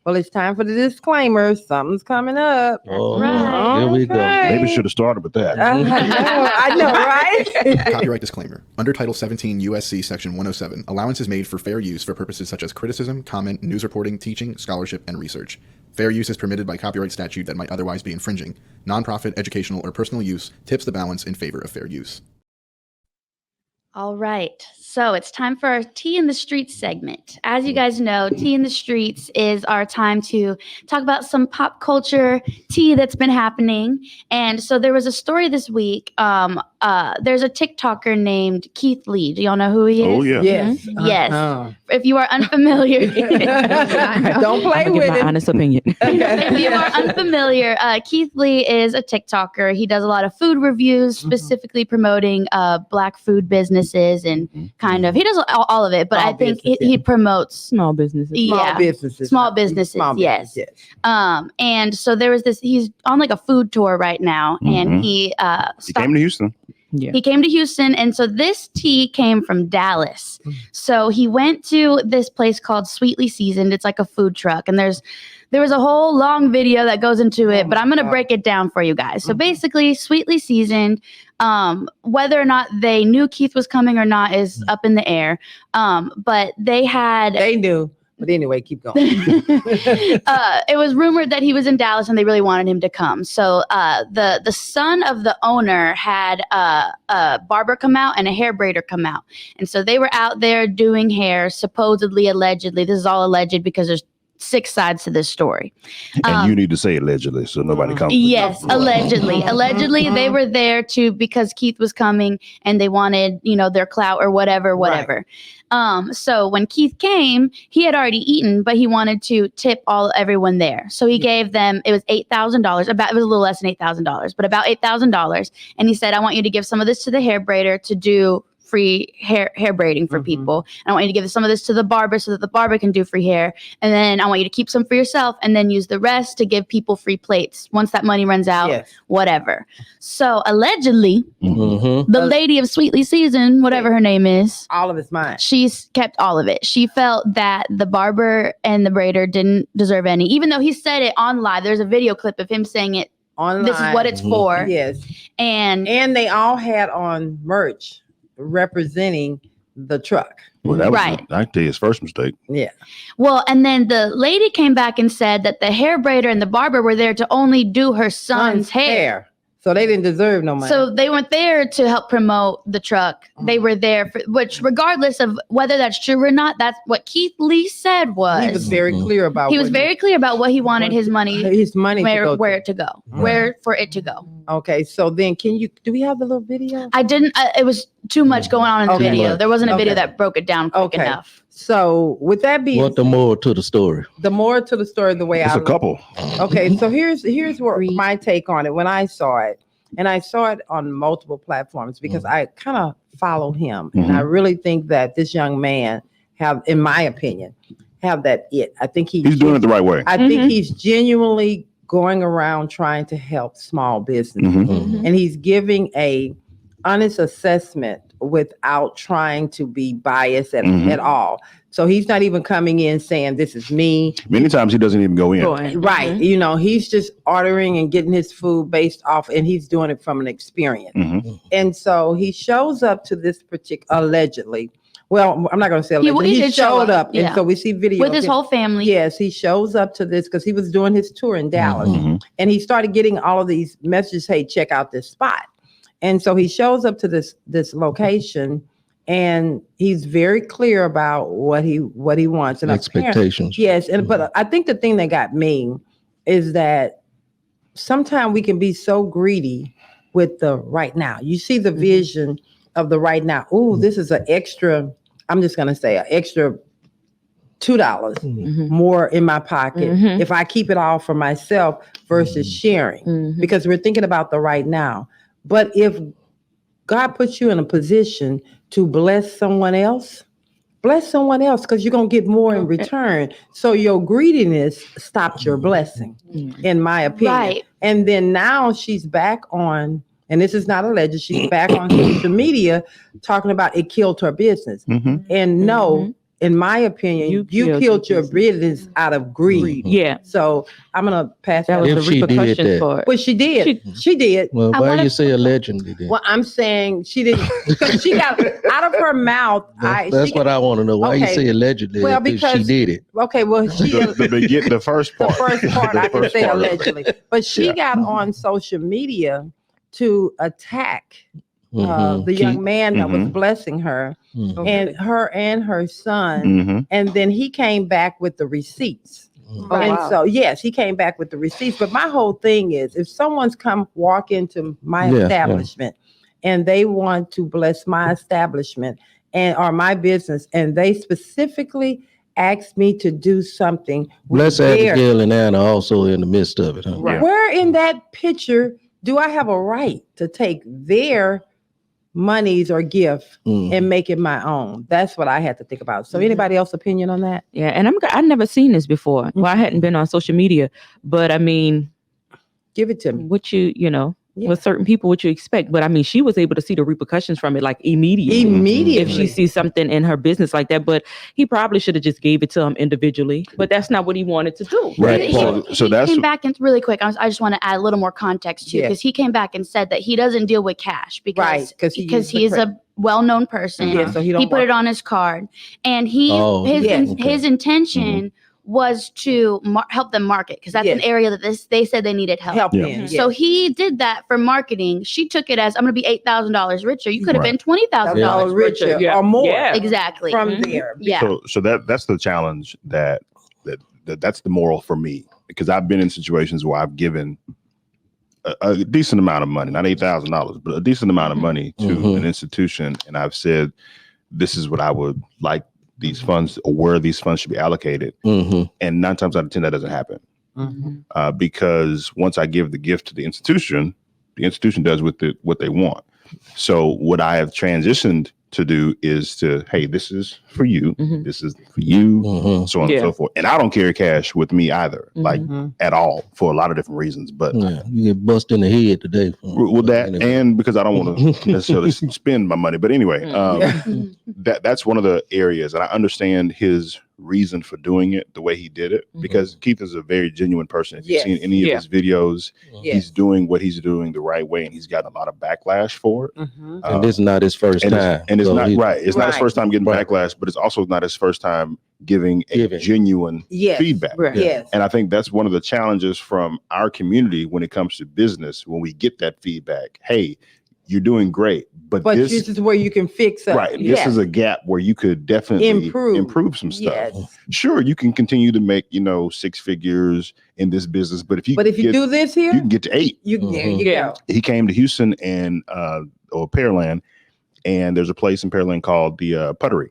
Well, it's time for the disclaimer. Something's coming up. Oh, right. Here we go. Okay. Maybe should have started with that. I know, right? Copyright disclaimer. Under Title 17 U.S.C. Section 107, allowance is made for fair use for purposes such as criticism, comment, news reporting, teaching, scholarship, and research. Fair use is permitted by copyright statute that might otherwise be infringing. Nonprofit, educational, or personal use tips the balance in favor of fair use. All right, so it's time for our Tea in the Streets segment. As you guys know, Tea in the Streets is our time to talk about some pop culture tea that's been happening. And so there was a story this week. There's a TikToker named Keith Lee. Do y'all know who he is? Oh, yeah. Yes. Yes. Uh-huh. If you are unfamiliar, Don't play I'm gonna with give my it. honest opinion. if you are unfamiliar, Keith Lee is a TikToker. He does a lot of food reviews, specifically promoting Black food businesses and kind of, he does all of it, but Small I think business, he promotes Small businesses. Yeah. Small businesses. Yes. Yes. And so there was this, he's on like a food tour right now, and Mhm. he He came to Houston. Yeah. he came to Houston, and so this tea came from Dallas. So he went to this place called Sweetly Seasoned. It's like a food truck, and there was a whole long video that goes into it, but I'm going to break it down for you guys. So basically, Sweetly Seasoned, whether or not they knew Keith was coming or not is up in the air. But they had They knew. But anyway, keep going. it was rumored that he was in Dallas and they really wanted him to come. So the son of the owner had a barber come out and a hair braider come out. And so they were out there doing hair, supposedly, allegedly. This is all alleged because there's 6 sides to this story. And you need to say allegedly so nobody comes. Yes, allegedly. Allegedly, they were there because Keith was coming and they wanted, their clout or whatever. So when Keith came, he had already eaten, but he wanted to tip everyone there. So he gave them, it was $8,000. It was a little less than $8,000, but about $8,000. And he said, I want you to give some of this to the hair braider to do free hair braiding for people. And I want you to give some of this to the barber so that the barber can do free hair. And then I want you to keep some for yourself and then use the rest to give people free plates. Once that money runs out, Yes. whatever. So allegedly, Mm-hmm. the lady of Sweetly Seasoned, whatever her name is, All of it's mine. she's kept all of it. She felt that the barber and the braider didn't deserve any, even though he said it on live. There's a video clip of him saying it. Online. This is what it's for. Yes. And And they all had on merch representing the truck. Well, that was, Right. I tell you, his first mistake. Yeah. well, and then the lady came back and said that the hair braider and the barber were there to only do her son's hair. So they didn't deserve no money. So they weren't there to help promote the truck. They were there for, which regardless of whether that's true or not, that's what Keith Lee said he was very clear about He was very clear about what he wanted his money to go where to. it to go, Right. where for it to go. Okay, so then do we have the little video? I didn't. It was too much going on in the Okay. video. There wasn't a video Okay. that broke it down quick Okay. enough. So with that being What the moral to the story? the more to the story, the way It's I a couple. Okay, so here's what my take on it when I saw it. And I saw it on multiple platforms because I kind of follow him. And I really think that this young man in my opinion, have that it. I think He's doing it the right way. I think he's genuinely going around trying to help small business. Mhm. And he's giving a honest assessment without trying to be biased at all. So he's not even coming in saying this is me. Many times he doesn't even go in. Right. He's just ordering and getting his food based off, and he's doing it from an experience. Mhm. And so he shows up to this particular, allegedly. Well, I'm not going to say allegedly. he He did show showed up, up. yeah. And so we see video With of his him. whole family. Yes, he shows up to this because he was doing his tour in Dallas. Mhm. And he started getting all of these messages, hey, check out this spot. And so he shows up to this location, and he's very clear about what he wants. And Expectations. yes, but I think the thing that got me is that sometimes we can be so greedy with the right now. You see the vision of the right now. Oh, this is an extra, I'm just going to say an extra $2 more in my pocket if I keep it all for myself versus sharing, because we're thinking about the right now. But if God puts you in a position to bless someone else because you're going to get more in return. So your greediness stopped your blessing, in my opinion. Right. And then now she's back on, and this is not alleged, she's back on social media talking about it killed her business. Mhm. And no, in my opinion, You you killed killed your your business out of greed. Yeah, So I'm gonna pass that that. was If the she did repercussions that. for it. Well, she did. She did. Well, I why wanna- you say allegedly then? Well, I'm saying she didn't, because she got out of her mouth. That's what I want to know. Why you Okay. say allegedly? Well, if she because- did it. Okay, well, she The first the part. first part The I can first say part of it. allegedly, but she Yeah. got on social media to attack Mhm. the young Keith? man that was Mhm. blessing her, Mhm. and her son, Mm-hmm. and then he came back with the receipts. Mhm. Right. And wow. so, yes, he came back with the receipts. But my whole thing is, if someone's come walk into my Yeah, yeah. establishment and they want to bless my establishment and or my business, and they specifically ask me to do something, Bless their- Abigail and Anna also in the midst of it. Huh? Right. where in that picture do I have a right to take their monies or gift Mhm. and make it my own? That's what I had to think about. So, anybody else opinion on that? Yeah, and I'd never seen this before. Well, I hadn't been on social media, but I mean, Give it to me. what you know, Yeah. with certain people, what you expect. But I mean, she was able to see the repercussions from it like immediately. Immediately. If she sees something in her business like that, but he probably should have just gave it to him individually. But that's not what he wanted to do. Right. He- So- he so that's- came back and really quick. I just want to add a little more context too, Yes. because he came back and said that he doesn't deal with cash Right, because 'cause he used the he's credit. a well-known person. Yeah, so he don't He put want- it on his card, and Oh, his yes. his intention was to help them market because that's an Yes. area that they said they needed help. Yeah. in. So he did that for marketing. She took it as I'm going to be $8,000 richer. You could have Right. been $20,000 richer Yeah. or more Yeah. Exactly. from Mhm. there. Yeah. So that's the challenge that's the moral for me, because I've been in situations where I've given a decent amount of money, not $8,000, but a decent amount of money to Mhm. an institution, and I've said, this is what I would like these funds, or where these funds should be allocated, Mhm. and 9 times out of 10 that doesn't happen, because once I give the gift to the institution does with it what they want. So what I have transitioned to do is to, hey, this is for you, Mhm. this is for you, Mhm. so on Yeah. and so forth. And I don't carry cash with me either, Mhm. like Mhm. at all, for a lot of different reasons. But Yeah, you get busted in the head today. with that, Anyway. and because I don't want to necessarily spend my money. But anyway, Mm. that's one of the areas, and I understand his reason for doing it the way he did it, Mhm. because Keith is a very genuine person. If you've Yes. seen any of Yeah. his videos, Yes. he's doing what he's doing the right way, and he's gotten a lot of backlash for it. Mhm. And this is not his first and time. it's So not he- right. It's not his Right. first time getting Right. backlash, but it's also not his first time giving a Giving. genuine Yes. feedback. Right. Yes. And I think that's one of the challenges from our community when it comes to business. When we get that feedback, hey, you're doing great, but But this this is where you can fix up. right, Yes. this is a gap where you could definitely Improve. improve some stuff. Yes. Sure, you can continue to make 6 figures in this business, but if you But if you get- do this you here, can get to 8. there you Yeah. go. He came to Houston and or Pearland, and there's a place in Pearland called the Puttery,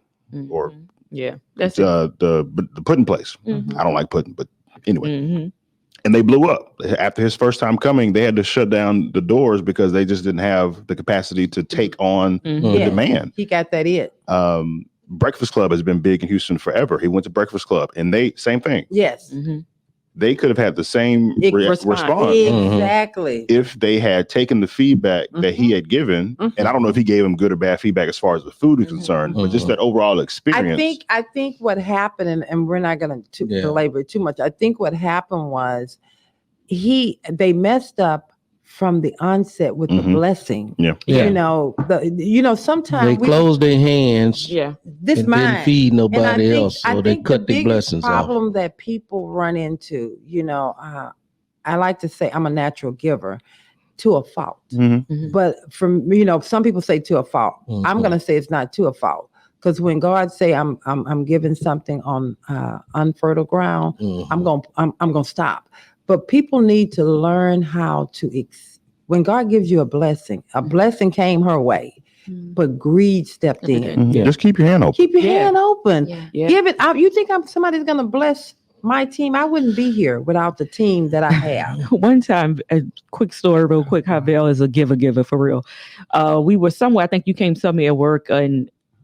or Mhm. Yeah, that's it. the pudding place. Mhm. I don't like pudding, but anyway. Mhm. And they blew up after his first time coming. They had to shut down the doors because they just didn't have the capacity to take on Mhm. the Yeah. demand. He got that it. Breakfast Club has been big in Houston forever. He went to Breakfast Club, and they same thing. Yes. Mhm. They could have had the same Response. response Exactly. if they had taken the feedback that he had given. And I don't know if he gave him good or bad feedback as far as the food is Mhm. concerned, but just Mhm. that overall experience. I think what happened, and we're not going to Yeah. belabor it too much. I think what happened was they messed up from the onset with the Mhm. blessing. Yeah. Yeah. Sometimes They closed their hands Yeah. this and mine. didn't feed And I nobody think- else, I so they think cut the their biggest blessings off. problem that people run into, I like to say I'm a natural giver to a fault. Mhm. But from some people say to a fault. I'm Mhm. gonna say it's not to a fault, because when God say I'm giving something on unfertile ground, Mhm. I'm gonna stop. But people need to learn how to when God gives you a blessing came her way, but greed stepped Yes, it in. did. Yeah. Just keep your hand open. Keep your Yeah. hand open. Yeah. Yeah. Give it out. You think somebody's gonna bless my team? I wouldn't be here without the team that I have. One time, a quick story, real quick. How Val is a giver for real. We were somewhere. I think you came to me at work,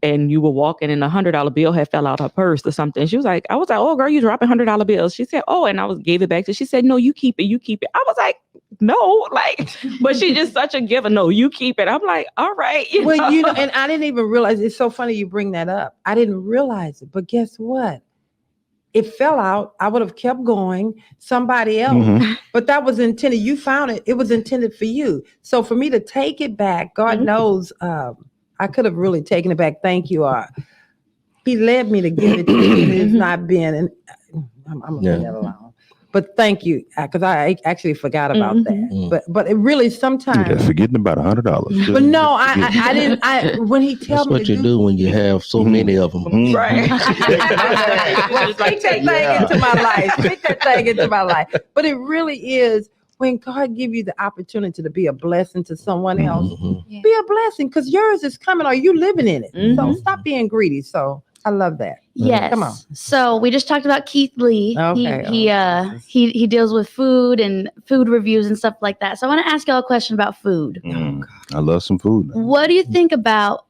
and you were walking, and $100 bill had fell out her purse or something. She was like, I was like, oh girl, you dropping $100 bills. She said, oh, and gave it back to. She said, no, you keep it. You keep it. I was like, no, like, but she just such a giver. No, you keep it. I'm like, all right. Well, you know, and I didn't even realize. It's so funny you bring that up. I didn't realize it, but guess what? It fell out. I would have kept going. Somebody else, Mhm. but that was intended. You found it. It was intended for you. So for me to take it back, God knows, I could have really taken it back. Thank you. He led me to give it to you. It's not been, and I'm gonna leave that alone. But thank you, because I actually forgot about that. But it really sometimes. Yeah, forgetting about $100. But no, I didn't. When he tells That's me what to you do when you have so many of them. Right. Well, speak that thing into my life. Speak that thing into my life. But it really is when God give you the opportunity to be a blessing to someone else. Mhm. Be a blessing because yours is coming. Or you living in it? So Mhm. stop being greedy. So I love that. Yes. Come on. So we just talked about Keith Lee. Okay. He deals with food and food reviews and stuff like that. So I want to ask y'all a question about food. I love some food. Man. What do you think about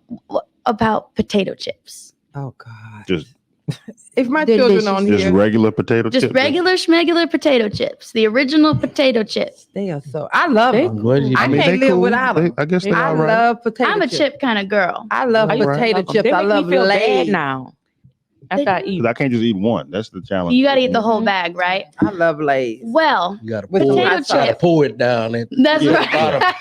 potato chips? Oh God. Just If my Delicious. children on just here, regular potato Just chips. regular schmegular potato chips, the original potato chips. they are so. I love them. What do you I mean? can't they live without 'em. I guess they're I all right. love potato. I'm a chips. chip kind of girl. I love All right. potato chips. They I make love me feel bad Lay's. now. After I eat. Because I can't just eat one. That's the challenge. You got to eat the whole bag, right? I love Lay's. Well, You gotta With pour potato it, gotta chip. pour it down. And that's Yeah, right.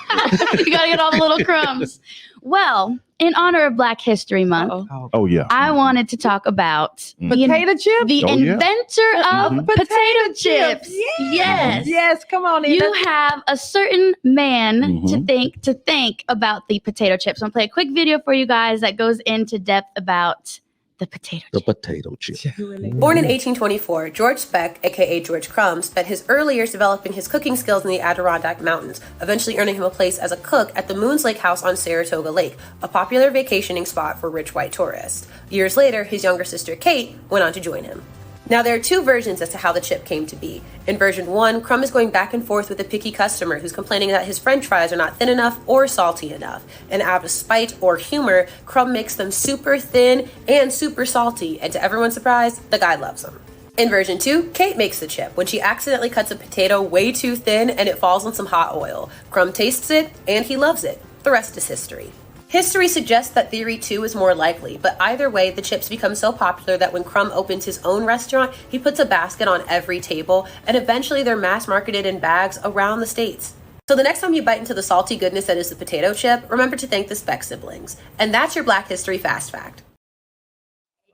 You got to get all the little crumbs. Well, in honor of Black History Month, Uh-oh. Oh yeah. I wanted to talk about Potato chips. the Oh, yeah. inventor of Mhm. potato chips. Yes. Yes. Come on in. You have a certain man Mhm. to think about the potato chips. I'm gonna play a quick video for you guys that goes into depth about the potato the chip. potato chip. Born in 1824, George Speck, aka George Crumb, spent his early years developing his cooking skills in the Adirondack Mountains, eventually earning him a place as a cook at the Moons Lake House on Saratoga Lake, a popular vacationing spot for rich white tourists. Years later, his younger sister Kate went on to join him. Now, there are two versions as to how the chip came to be. In version 1, Crumb is going back and forth with a picky customer who's complaining that his french fries are not thin enough or salty enough. And out of spite or humor, Crumb makes them super thin and super salty, and to everyone's surprise, the guy loves them. In version 2, Kate makes the chip when she accidentally cuts a potato way too thin and it falls on some hot oil. Crumb tastes it, and he loves it. The rest is history. History suggests that theory 2 is more likely, but either way, the chips become so popular that when Crumb opens his own restaurant, he puts a basket on every table, and eventually they're mass marketed in bags around the states. So the next time you bite into the salty goodness that is the potato chip, remember to thank the Speck siblings. And that's your Black History Fast Fact.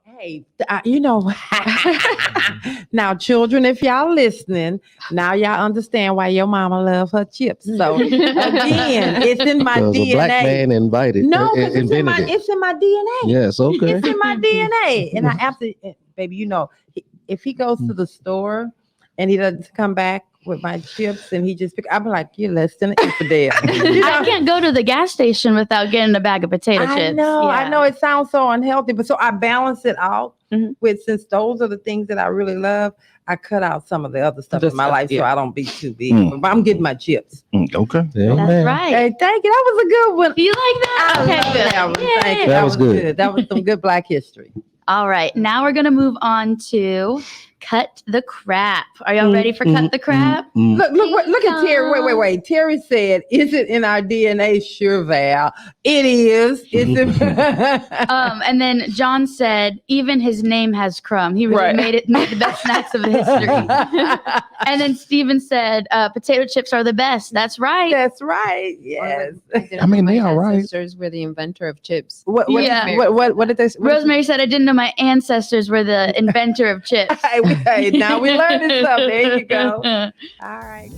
Hey, now, children, if y'all listening, now y'all understand why your mama love her chips. So again, it's in my Because DNA. a black man invited, No, 'cause invented it. it's in my DNA. Yes, okay. It's in my DNA. And I absolutely, baby, if he goes to the store and he doesn't come back with my chips and he just I'm like, you're less than an infidel. I can't go to the gas station without getting a bag of potato chips. I know Yeah. it sounds so unhealthy, but so I balance it out with, since those are the things that I really love, I cut out some of the other stuff in my life so I don't be too big. But I'm getting my chips. Okay. Yeah, That's man. right. Hey, thank you. That was a good one. You like that? I Okay, love good. that one. Yay. Thank you. That was good. That was some good Black history. All right, now we're gonna move on to cut the crap. Are y'all ready for cut the crap? Look at Terry. Wait. Terry said, "Is it in our DNA?" Sure, Val. It is. It's And then John said, even his name has crumb. He really Right. made the best snacks of history. And then Steven said, potato chips are the best. That's right. That's right. Yes. I mean, they all right. Ancestors were the inventor of chips. What Yeah. did they? Rosemary said, I didn't know my ancestors were the inventor of chips. Hey, now we learned something. There you go. All right.